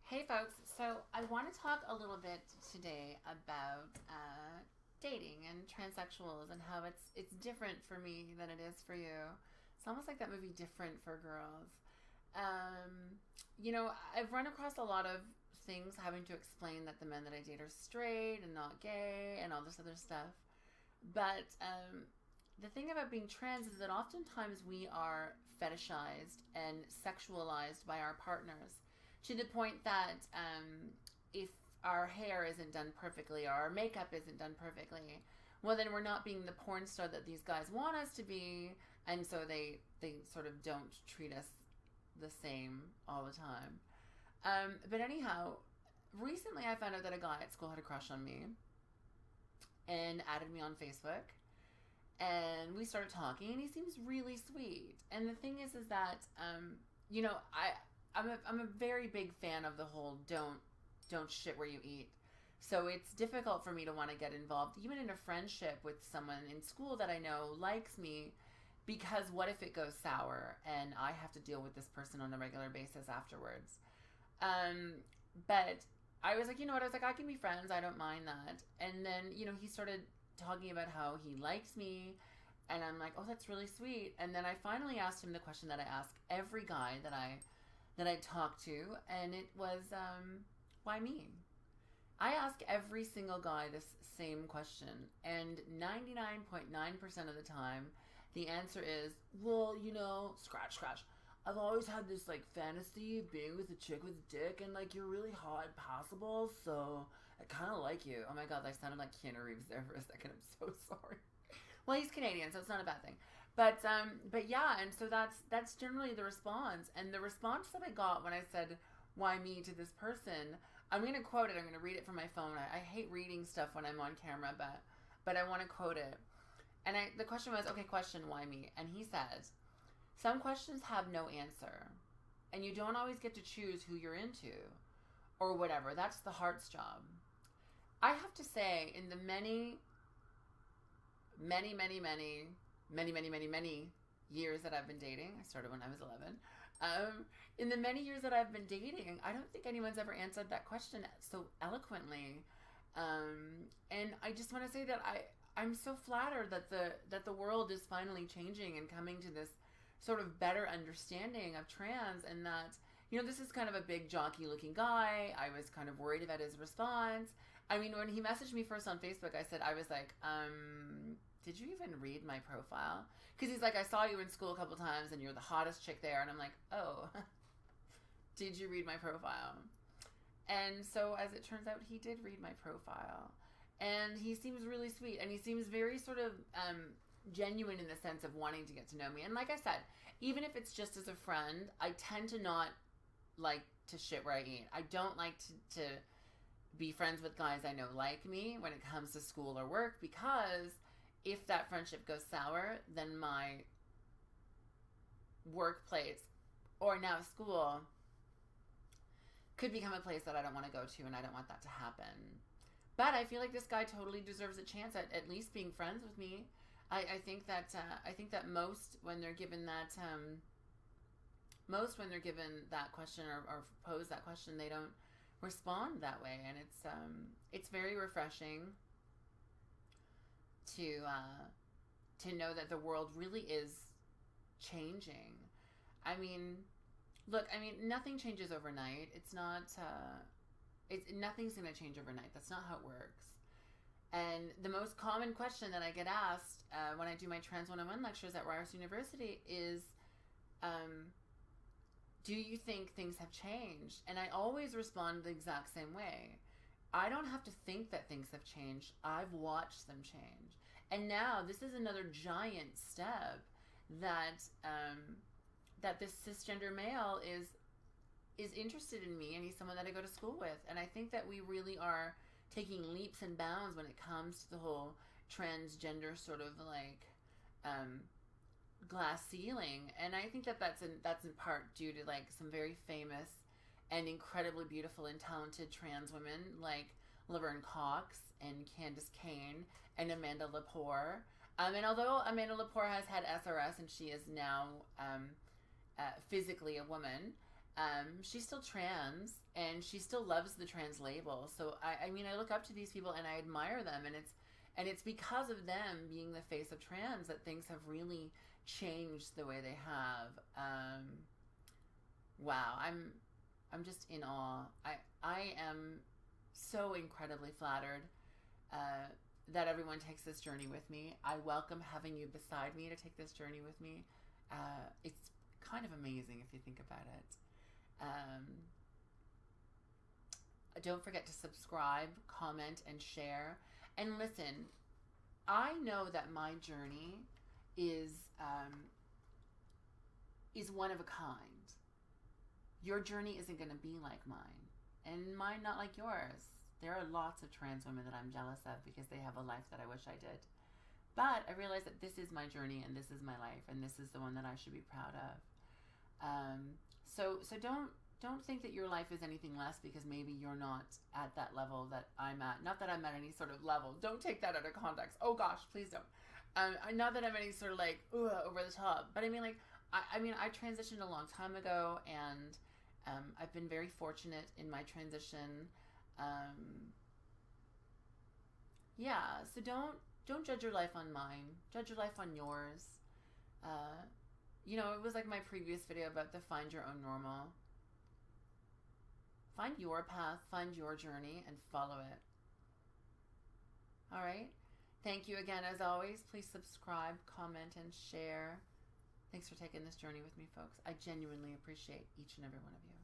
Hey folks, so I want to talk a little bit today about dating and transsexuals and how it's different for me than it is for you. It's almost like that movie Different for girls. Um, I've run across a lot of things having to explain that the men that I date are straight and not gay and all this other stuff. But the thing about being trans is that oftentimes we are fetishized and sexualized by our partners to the point that if our hair isn't done perfectly or our makeup isn't done perfectly, well, then we're not being the porn star that these guys want us to be, and so they sort of don't treat us the same all the time. But anyhow, recently I found out that a guy at school had a crush on me and added me on Facebook, and we started talking, and he seems really sweet. And the thing is that you know, I'm a very big fan of the whole don't shit where you eat. So it's difficult for me to want to get involved, even in a friendship with someone in school that I know likes me, because what if it goes sour and I have to deal with this person on a regular basis afterwards? Um, but I was like, you know what? I was like, I can be friends. I don't mind that. And then, he started talking about how he likes me. And I'm like, oh, that's really sweet. And then I finally asked him the question that I ask every guy that I talk to, and it was, why me? I ask every single guy this same question, and 99.9% of the time, the answer is, well, scratch, scratch. I've always had this like fantasy of being with a chick with a dick, and like you're really hot and passable, so I kind of like you. Oh my god, I sounded like Keanu Reeves there for a second. I'm so sorry. Well, he's Canadian, so it's not a bad thing. But yeah, and so that's generally the response. And the response that I got when I said why me to this person, I'm gonna quote it. I'm gonna read it from my phone. I hate reading stuff when I'm on camera, but I want to quote it. And the question was, okay, question, why me? And he says, some questions have no answer, and you don't always get to choose who you're into, or whatever. That's the heart's job. I have to say, in the many years that I've been dating. I started when I was 11. In the many years that I've been dating, I don't think anyone's ever answered that question so eloquently. And I just want to say that I'm so flattered that the world is finally changing and coming to this sort of better understanding of trans, and that this is kind of a big jockey looking guy. I was kind of worried about his response. I mean, when he messaged me first on Facebook, I was like, did you even read my profile? Because he's like, I saw you in school a couple times and you're the hottest chick there. And I'm like, oh, did you read my profile? And so as it turns out, he did read my profile. And he seems really sweet. And he seems very sort of genuine in the sense of wanting to get to know me. And like I said, even if it's just as a friend, I tend to not like to shit where I eat. I don't like to be friends with guys I know like me when it comes to school or work, because if that friendship goes sour, then my workplace or now school could become a place that I don't want to go to, and I don't want that to happen. But I feel like this guy totally deserves a chance at least being friends with me. I think that most when they're given that question or pose that question, they don't respond that way, and it's very refreshing to know that the world really is changing. I mean, look, nothing changes overnight. It's not. Nothing's gonna change overnight. That's not how it works. And the most common question that I get asked when I do my Trans 101 lectures at Ryerson University is, do you think things have changed? And I always respond the exact same way. I don't have to think that things have changed. I've watched them change. And now this is another giant step that that this cisgender male is interested in me, and he's someone that I go to school with. And I think that we really are taking leaps and bounds when it comes to the whole transgender sort of like glass ceiling. And I think that that's in part due to like some very famous and incredibly beautiful and talented trans women like Laverne Cox and Candace Kane and Amanda Lepore. And although Amanda Lepore has had SRS and she is now physically a woman, she's still trans and she still loves the trans label. So I mean, I look up to these people and I admire them, and it's because of them being the face of trans that things have really changed the way they have. Wow, I'm just in awe. I am so incredibly flattered that everyone takes this journey with me. I welcome having you beside me to take this journey with me. It's kind of amazing if you think about it. Don't forget to subscribe, comment, and share. And listen, I know that my journey is one of a kind. Your journey isn't going to be like mine, and mine not like yours. There are lots of trans women that I'm jealous of because they have a life that I wish I did. But I realize that this is my journey and this is my life and this is the one that I should be proud of. So don't think that your life is anything less because maybe you're not at that level that I'm at. Not that I'm at any sort of level. Don't take that out of context. Oh gosh, please don't. Not that I'm any sort of like over the top. But I mean, like, I transitioned a long time ago, and I've been very fortunate in my transition. Yeah, so don't judge your life on mine. Judge your life on yours. You know, it was like my previous video about the find your own normal. Find your path, find your journey, and follow it. All right? Thank you again, as always. Please subscribe, comment, and share. Thanks for taking this journey with me, folks. I genuinely appreciate each and every one of you.